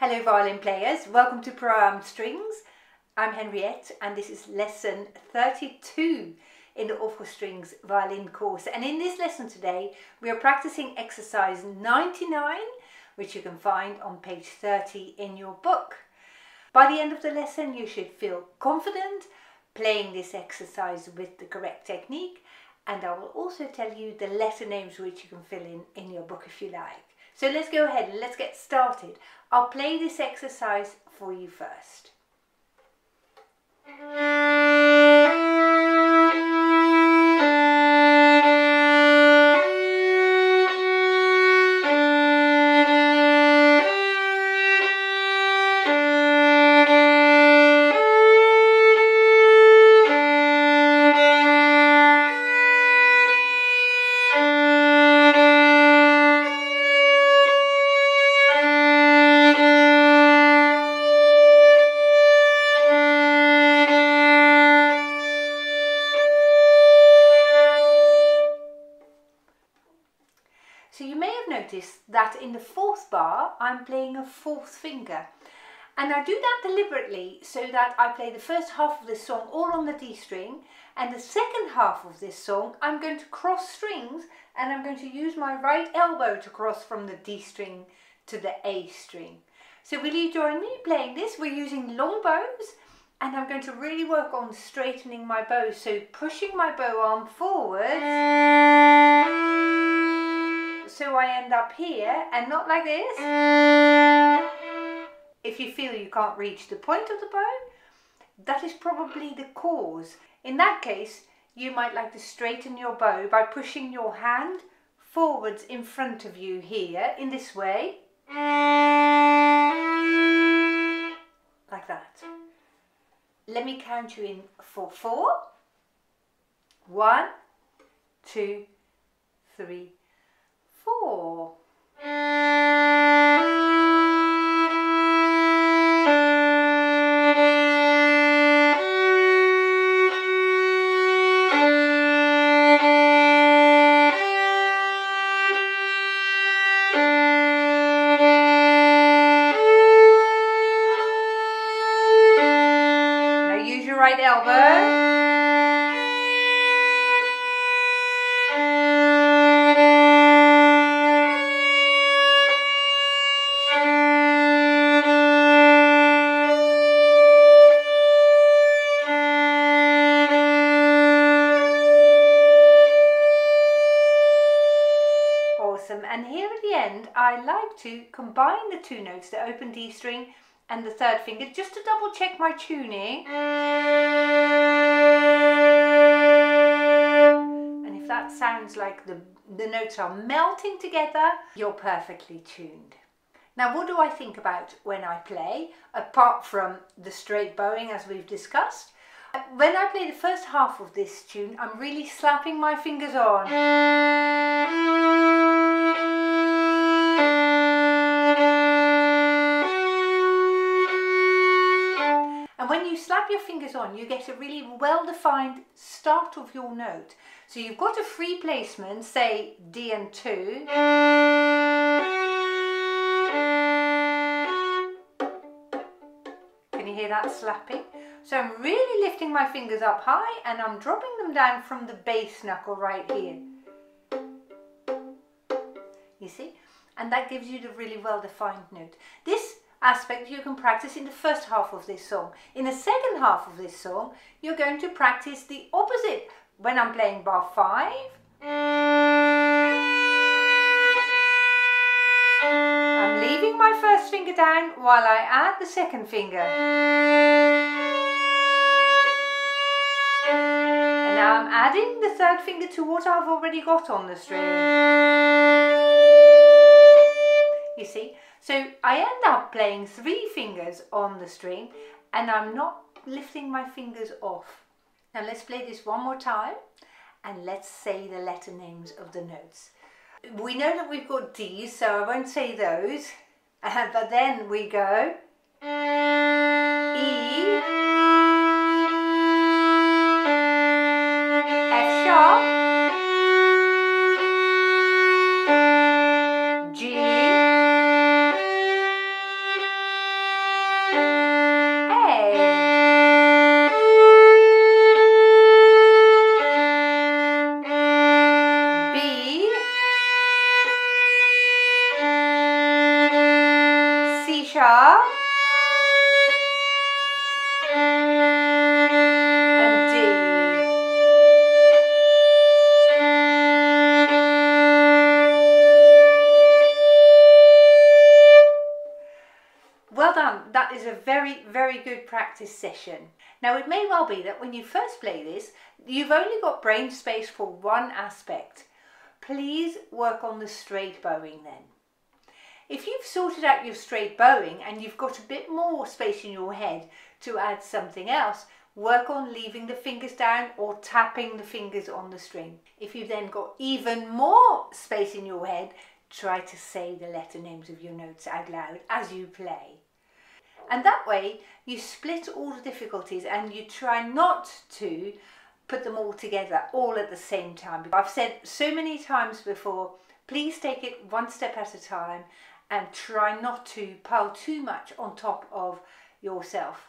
Hello violin players, welcome to Pro-Armed Strings. I'm Henriette and this is lesson 32 in the All for Strings violin course, and in this lesson today we are practicing exercise 99, which you can find on page 30 in your book. By the end of the lesson you should feel confident playing this exercise with the correct technique, and I will also tell you the letter names which you can fill in your book if you like. So let's go ahead and let's get started. I'll play this exercise for you first. So you may have noticed that in the fourth bar I'm playing a fourth finger, and I do that deliberately so that I play the first half of this song all on the D string, and the second half of this song I'm going to cross strings and I'm going to use my right elbow to cross from the D string to the A string. So will you join me playing this? We're using long bows and I'm going to really work on straightening my bow, so pushing my bow arm forward so I end up here and not like this. If you feel you can't reach the point of the bow, that is probably the cause. In that case, you might like to straighten your bow by pushing your hand forwards in front of you here in this way. Like that. Let me count you in for 4. 1, 2, 3, 4. Now use your right elbow. And here at the end I like to combine the two notes, the open D string and the third finger, just to double check my tuning. And if that sounds like the notes are melting together, you're perfectly tuned. Now what do I think about when I play, apart from the straight bowing as we've discussed? When I play the first half of this tune, I'm really slapping my fingers on. And when you slap your fingers on, you get a really well-defined start of your note. So you've got a free placement, say D and 2. Can you hear that slapping? So I'm really lifting my fingers up high and I'm dropping them down from the bass knuckle right here. You see? And that gives you the really well-defined note. This aspect you can practice in the first half of this song. In the second half of this song, you're going to practice the opposite. When I'm playing bar 5, I'm leaving my first finger down while I add the second finger. And now I'm adding the third finger to what I've already got on the string. You see? So I end up playing 3 fingers on the string and I'm not lifting my fingers off. Now let's play this one more time and let's say the letter names of the notes. We know that we've got D's, so I won't say those, but then we go E, F sharp, G, sharp and D. Well done. That is a very, very good practice session. Now it may well be that when you first play this, you've only got brain space for one aspect. Please work on the straight bowing then. If you've sorted out your straight bowing and you've got a bit more space in your head to add something else, work on leaving the fingers down or tapping the fingers on the string. If you've then got even more space in your head, try to say the letter names of your notes out loud as you play. And that way you split all the difficulties and you try not to put them all together all at the same time. I've said so many times before, please take it one step at a time and try not to pile too much on top of yourself,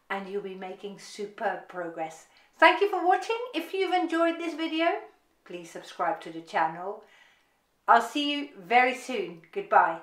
and you'll be making superb progress. Thank you for watching. If you've enjoyed this video, please subscribe to the channel. I'll see you very soon. Goodbye.